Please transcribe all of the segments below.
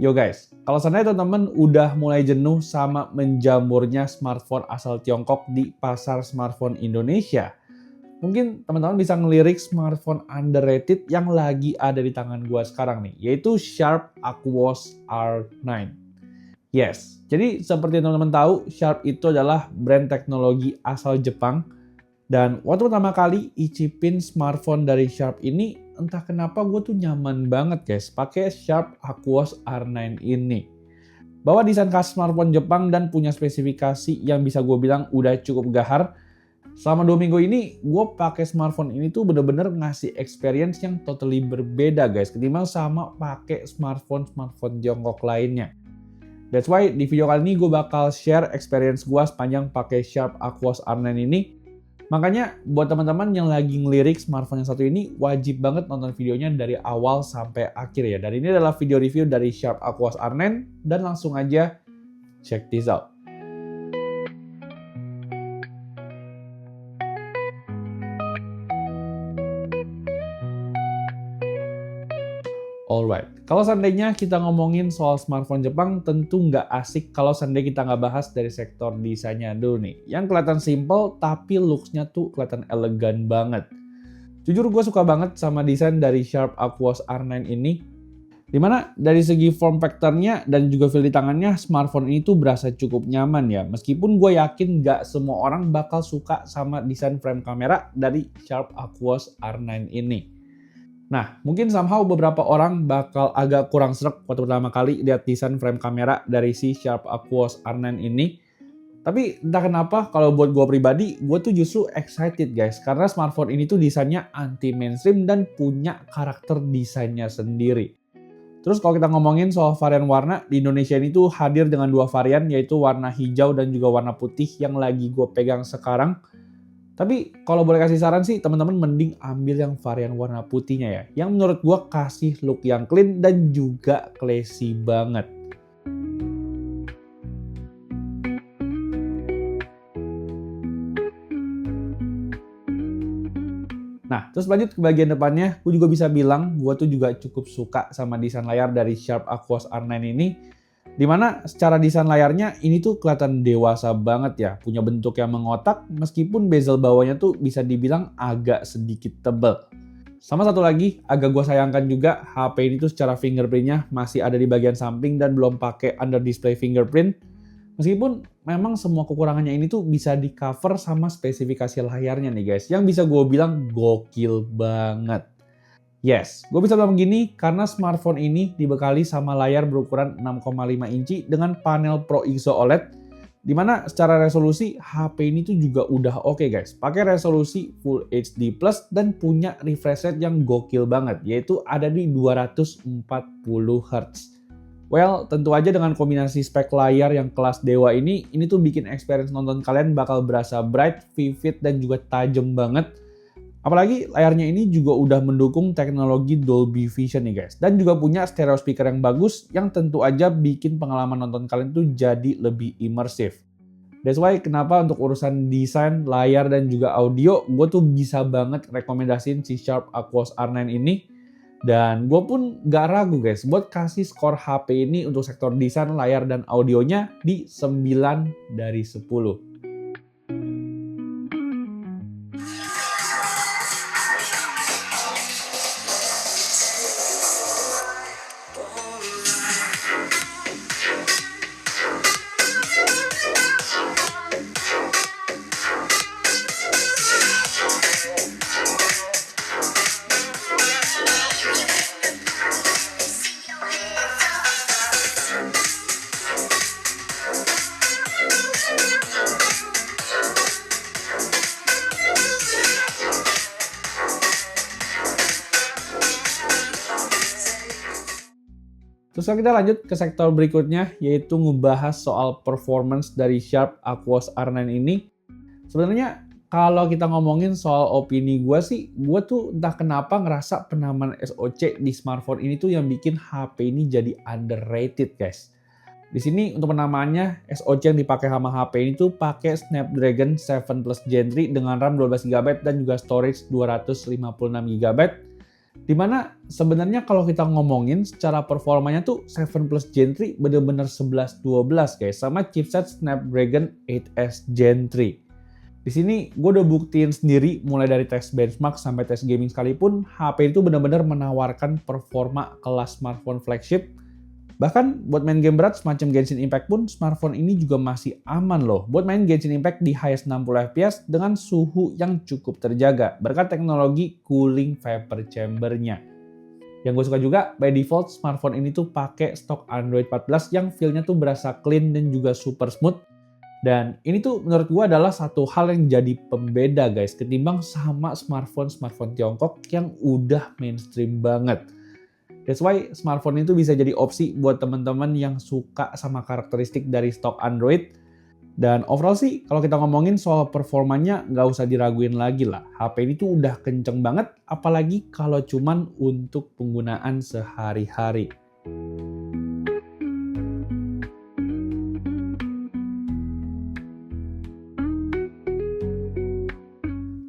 Yo guys, kalau seandainya teman-teman udah mulai jenuh sama menjamurnya smartphone asal Tiongkok di pasar smartphone Indonesia, mungkin teman-teman bisa ngelirik smartphone underrated yang lagi ada di tangan gua sekarang nih, yaitu Sharp Aquos R9. Yes, jadi seperti teman-teman tahu, Sharp itu adalah brand teknologi asal Jepang. Dan waktu pertama kali icipin smartphone dari Sharp ini, entah kenapa gue tuh nyaman banget guys pakai Sharp Aquos R9 ini. Bawa desain khas smartphone Jepang dan punya spesifikasi yang bisa gue bilang udah cukup gahar. Selama 2 minggu ini, gue pakai smartphone ini tuh bener-bener ngasih experience yang totally berbeda guys, ketimbang sama pakai smartphone Tiongkok lainnya. That's why di video kali ini gue bakal share experience gue sepanjang pakai Sharp Aquos R9 ini. Makanya buat teman-teman yang lagi ngelirik smartphone yang satu ini, wajib banget nonton videonya dari awal sampai akhir ya. Dan ini adalah video review dari Sharp Aquos R9, dan langsung aja check this out. Alright, kalau seandainya kita ngomongin soal smartphone Jepang, tentu nggak asik kalau seandainya kita nggak bahas dari sektor desainnya dulu nih. Yang kelihatan simple, tapi looks-nya tuh kelihatan elegan banget. Jujur gue suka banget sama desain dari Sharp Aquos R9 ini. Dimana dari segi form factor-nya dan juga feel di tangannya, smartphone ini tuh berasa cukup nyaman ya. Meskipun gue yakin nggak semua orang bakal suka sama desain frame kamera dari Sharp Aquos R9 ini. Nah, mungkin somehow beberapa orang bakal agak kurang sreg waktu pertama kali lihat desain frame kamera dari si Sharp Aquos R9 ini. Tapi entah kenapa kalau buat gue pribadi, gue tuh justru excited guys. Karena smartphone ini tuh desainnya anti mainstream dan punya karakter desainnya sendiri. Terus kalau kita ngomongin soal varian warna, di Indonesia ini tuh hadir dengan 2 varian, yaitu warna hijau dan juga warna putih yang lagi gue pegang sekarang. Tapi kalau boleh kasih saran sih, teman-teman mending ambil yang varian warna putihnya ya. Yang menurut gue kasih look yang clean dan juga classy banget. Nah, terus lanjut ke bagian depannya, gue juga bisa bilang gue tuh juga cukup suka sama desain layar dari Sharp Aquos R9 ini. Dimana secara desain layarnya ini tuh kelihatan dewasa banget ya, punya bentuk yang mengotak meskipun bezel bawahnya tuh bisa dibilang agak sedikit tebal. Sama satu lagi, agak gue sayangkan juga HP ini tuh secara fingerprintnya masih ada di bagian samping dan belum pakai under display fingerprint. Meskipun memang semua kekurangannya ini tuh bisa di cover sama spesifikasi layarnya nih guys, yang bisa gue bilang gokil banget. Yes, gue bisa bilang begini karena smartphone ini dibekali sama layar berukuran 6,5 inci dengan panel Pro ISO OLED, dimana secara resolusi HP ini tuh juga udah oke guys. Pakai resolusi Full HD Plus dan punya refresh rate yang gokil banget, yaitu ada di 240 Hz. Well, tentu aja dengan kombinasi spek layar yang kelas dewa ini tuh bikin experience nonton kalian bakal berasa bright, vivid, dan juga tajam banget. Apalagi layarnya ini juga udah mendukung teknologi Dolby Vision nih guys. Dan juga punya stereo speaker yang bagus yang tentu aja bikin pengalaman nonton kalian tuh jadi lebih imersif. That's why kenapa untuk urusan desain, layar, dan juga audio, gue tuh bisa banget rekomendasiin si Sharp Aquos R9 ini. Dan gue pun gak ragu guys buat kasih skor HP ini untuk sektor desain, layar, dan audionya di 9 dari 10. Terus kita lanjut ke sektor berikutnya, yaitu ngebahas soal performance dari Sharp Aquos R9 ini. Sebenarnya kalau kita ngomongin soal opini gue sih, gue tuh entah kenapa ngerasa penamaan SoC di smartphone ini tuh yang bikin HP ini jadi underrated guys. Di sini untuk penamaannya, SoC yang dipakai sama HP ini tuh pakai Snapdragon 7 Plus Gen 3 dengan RAM 12GB dan juga storage 256GB. Dimana sebenarnya kalau kita ngomongin secara performanya tuh 7 Plus Gen 3 bener-bener 11-12 guys, sama chipset Snapdragon 8S Gen 3. Di sini gue udah buktiin sendiri mulai dari tes benchmark sampai tes gaming sekalipun, HP itu benar-benar menawarkan performa kelas smartphone flagship. Bahkan buat main game berat semacam Genshin Impact pun smartphone ini juga masih aman loh buat main Genshin Impact di highest 60 fps dengan suhu yang cukup terjaga berkat teknologi cooling vapor chamber-nya. Yang gue suka juga, by default smartphone ini tuh pakai stok Android 14 yang feel-nya tuh berasa clean dan juga super smooth. Dan ini tuh menurut gue adalah satu hal yang jadi pembeda guys ketimbang sama smartphone Tiongkok yang udah mainstream banget. That's why smartphone itu bisa jadi opsi buat teman-teman yang suka sama karakteristik dari stok Android. Dan overall sih, kalau kita ngomongin soal performanya, nggak usah diraguin lagi lah. HP ini tuh udah kenceng banget, apalagi kalau cuman untuk penggunaan sehari-hari.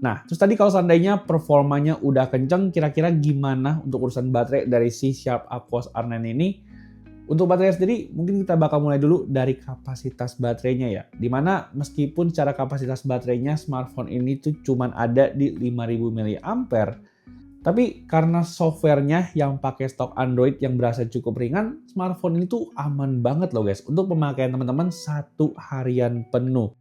Nah, terus tadi kalau seandainya performanya udah kenceng, kira-kira gimana untuk urusan baterai dari si Sharp Aquos R9 ini? Untuk baterai sendiri, mungkin kita bakal mulai dulu dari kapasitas baterainya ya. Dimana meskipun secara kapasitas baterainya smartphone ini tuh cuman ada di 5000 mAh, tapi karena softwarenya yang pakai stok Android yang berasa cukup ringan, smartphone ini tuh aman banget loh guys untuk pemakaian teman-teman satu harian penuh.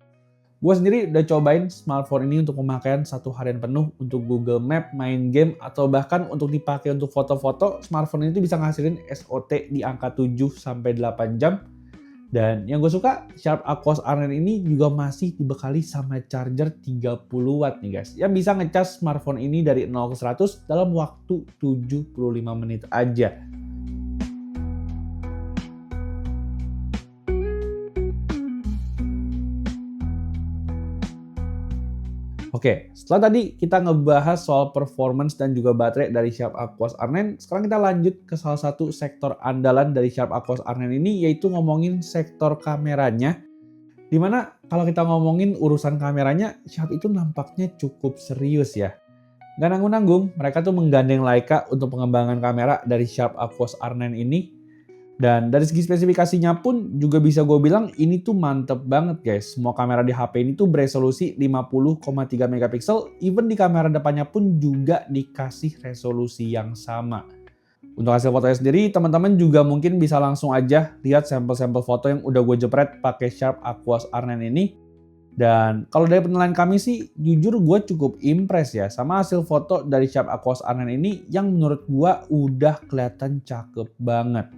Gue sendiri udah cobain smartphone ini untuk pemakaian satu harian penuh untuk Google Map, main game, atau bahkan untuk dipakai untuk foto-foto, smartphone ini tuh bisa ngasilin SOT di angka 7-8 jam. Dan yang gue suka, Sharp Aquos R9 ini juga masih dibekali sama charger 30 watt nih guys, yang bisa ngecas smartphone ini dari 0 ke 100 dalam waktu 75 menit aja. Oke, setelah tadi kita ngebahas soal performance dan juga baterai dari Sharp Aquos R9, sekarang kita lanjut ke salah satu sektor andalan dari Sharp Aquos R9 ini, yaitu ngomongin sektor kameranya. Dimana kalau kita ngomongin urusan kameranya, Sharp itu nampaknya cukup serius ya. Gak nanggung-nanggung, mereka tuh menggandeng Leica untuk pengembangan kamera dari Sharp Aquos R9 ini. Dan dari segi spesifikasinya pun juga bisa gue bilang ini tuh mantep banget guys. Semua kamera di HP ini tuh beresolusi 50,3 megapiksel, even di kamera depannya pun juga dikasih resolusi yang sama. Untuk hasil fotonya sendiri, teman-teman juga mungkin bisa langsung aja lihat sampel-sampel foto yang udah gue jepret pakai Sharp Aquos R9 ini. Dan kalau dari penilaian kami sih, jujur gue cukup impress ya sama hasil foto dari Sharp Aquos R9 ini yang menurut gue udah kelihatan cakep banget.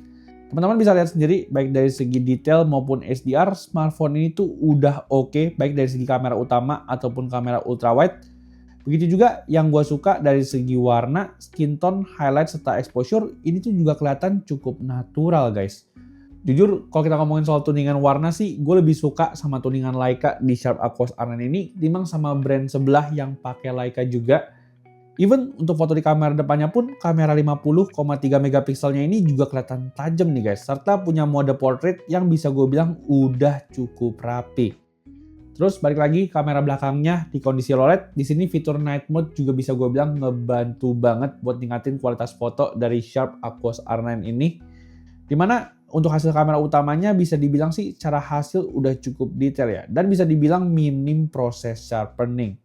Teman-teman bisa lihat sendiri, baik dari segi detail maupun HDR, smartphone ini tuh udah oke, baik dari segi kamera utama ataupun kamera ultrawide. Begitu juga yang gue suka dari segi warna, skin tone, highlight, serta exposure, ini tuh juga kelihatan cukup natural guys. Jujur, kalau kita ngomongin soal tuningan warna sih, gue lebih suka sama tuningan Leica di Sharp Aquos R9 ini, timbang sama brand sebelah yang pakai Leica juga. Even untuk foto di kamera depannya pun, kamera 50,3 megapikselnya ini juga kelihatan tajam nih guys, serta punya mode portrait yang bisa gue bilang udah cukup rapi. Terus balik lagi kamera belakangnya di kondisi low light, di sini fitur night mode juga bisa gue bilang ngebantu banget buat ningkatin kualitas foto dari Sharp Aquos R9 ini. Dimana untuk hasil kamera utamanya bisa dibilang sih secara hasil udah cukup detail ya, dan bisa dibilang minim proses sharpening.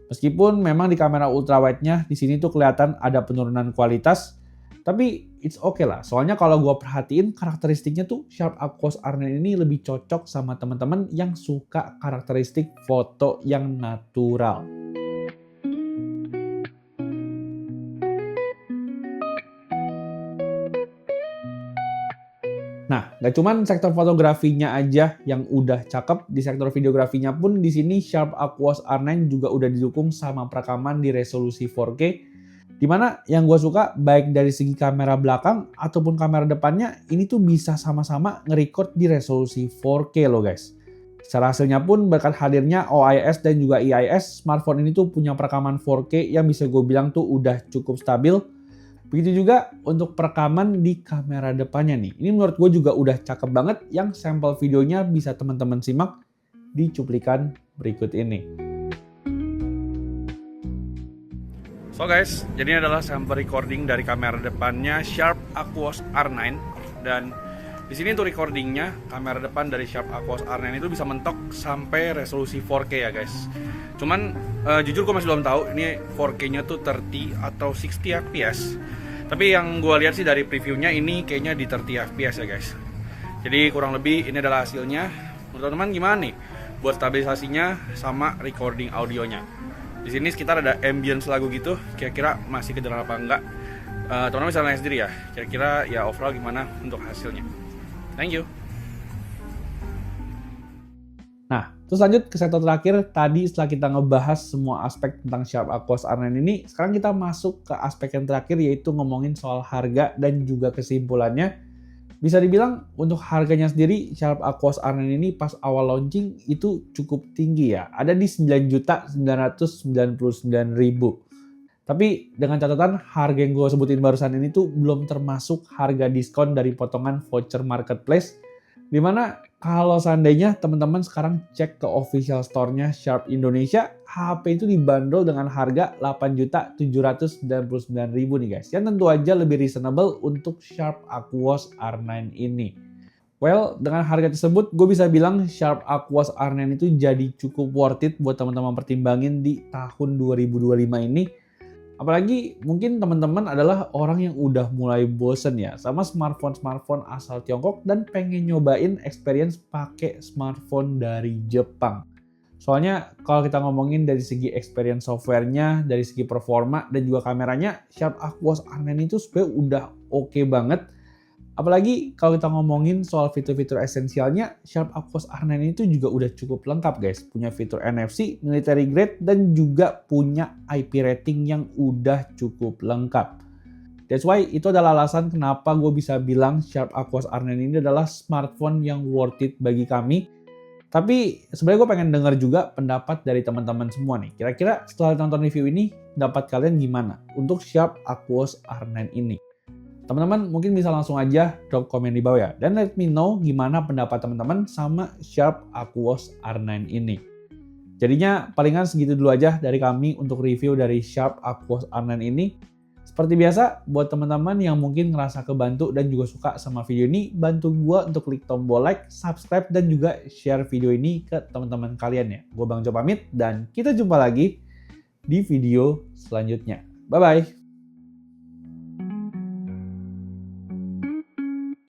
Meskipun memang di kamera ultrawide-nya di sini tuh kelihatan ada penurunan kualitas, tapi it's okay lah. Soalnya kalau gue perhatiin karakteristiknya tuh Sharp Aquos R9 ini lebih cocok sama teman-teman yang suka karakteristik foto yang natural. Nah, gak cuman sektor fotografinya aja yang udah cakep, di sektor videografinya pun di sini Sharp Aquos R9 juga udah didukung sama perekaman di resolusi 4K, dimana yang gue suka baik dari segi kamera belakang ataupun kamera depannya ini tuh bisa sama-sama nge-record di resolusi 4K loh guys. Secara hasilnya pun berkat hadirnya OIS dan juga EIS, smartphone ini tuh punya perekaman 4K yang bisa gue bilang tuh udah cukup stabil. Begitu juga untuk perekaman di kamera depannya nih. Ini menurut gue juga udah cakep banget, yang sampel videonya bisa teman-teman simak di cuplikan berikut ini. So guys, jadi ini adalah sample recording dari kamera depannya Sharp Aquos R9, dan di sini untuk recordingnya kamera depan dari Sharp Aquos R9 itu bisa mentok sampai resolusi 4K ya guys. Cuman jujur gue masih belum tahu ini 4K-nya tuh 30 atau 60 fps. Tapi yang gue lihat sih dari previewnya ini kayaknya di 30 fps ya guys. Jadi kurang lebih ini adalah hasilnya. Menurut teman-teman gimana nih buat stabilisasinya sama recording audionya? Di sini sekitar ada ambience lagu gitu, kira-kira masih kedengaran apa enggak? Teman-teman bisa nanya sendiri ya, kira-kira ya overall gimana untuk hasilnya. Thank you. Nah, terus lanjut ke sektor terakhir. Tadi setelah kita ngebahas semua aspek tentang Sharp Aquos R9 ini, sekarang kita masuk ke aspek yang terakhir, yaitu ngomongin soal harga dan juga kesimpulannya. Bisa dibilang untuk harganya sendiri Sharp Aquos R9 ini pas awal launching itu cukup tinggi ya. Ada di 9.999.000. Tapi dengan catatan harga yang gue sebutin barusan ini tuh belum termasuk harga diskon dari potongan voucher marketplace. Dimana kalau seandainya teman-teman sekarang cek ke official store-nya Sharp Indonesia, HP itu dibanderol dengan harga 8.799.000 nih guys. Yang tentu aja lebih reasonable untuk Sharp Aquos R9 ini. Well, dengan harga tersebut gue bisa bilang Sharp Aquos R9 itu jadi cukup worth it buat teman-teman pertimbangin di tahun 2025 ini. Apalagi mungkin teman-teman adalah orang yang udah mulai bosen ya sama smartphone asal Tiongkok dan pengen nyobain experience pakai smartphone dari Jepang. Soalnya kalau kita ngomongin dari segi experience softwarenya, dari segi performa dan juga kameranya, Sharp Aquos R9 itu sebenarnya udah oke banget. Apalagi kalau kita ngomongin soal fitur-fitur esensialnya, Sharp Aquos R9 itu juga udah cukup lengkap guys. Punya fitur NFC, military grade, dan juga punya IP rating yang udah cukup lengkap. That's why itu adalah alasan kenapa gue bisa bilang Sharp Aquos R9 ini adalah smartphone yang worth it bagi kami. Tapi sebenarnya gue pengen denger juga pendapat dari teman-teman semua nih. Kira-kira setelah nonton review ini, pendapat kalian gimana untuk Sharp Aquos R9 ini? Teman-teman mungkin bisa langsung aja drop komen di bawah ya. Dan let me know gimana pendapat teman-teman sama Sharp Aquos R9 ini. Jadinya palingan segitu dulu aja dari kami untuk review dari Sharp Aquos R9 ini. Seperti biasa, buat teman-teman yang mungkin ngerasa kebantu dan juga suka sama video ini, bantu gue untuk klik tombol like, subscribe, dan juga share video ini ke teman-teman kalian ya. Gue Bang Jo pamit dan kita jumpa lagi di video selanjutnya. Bye-bye!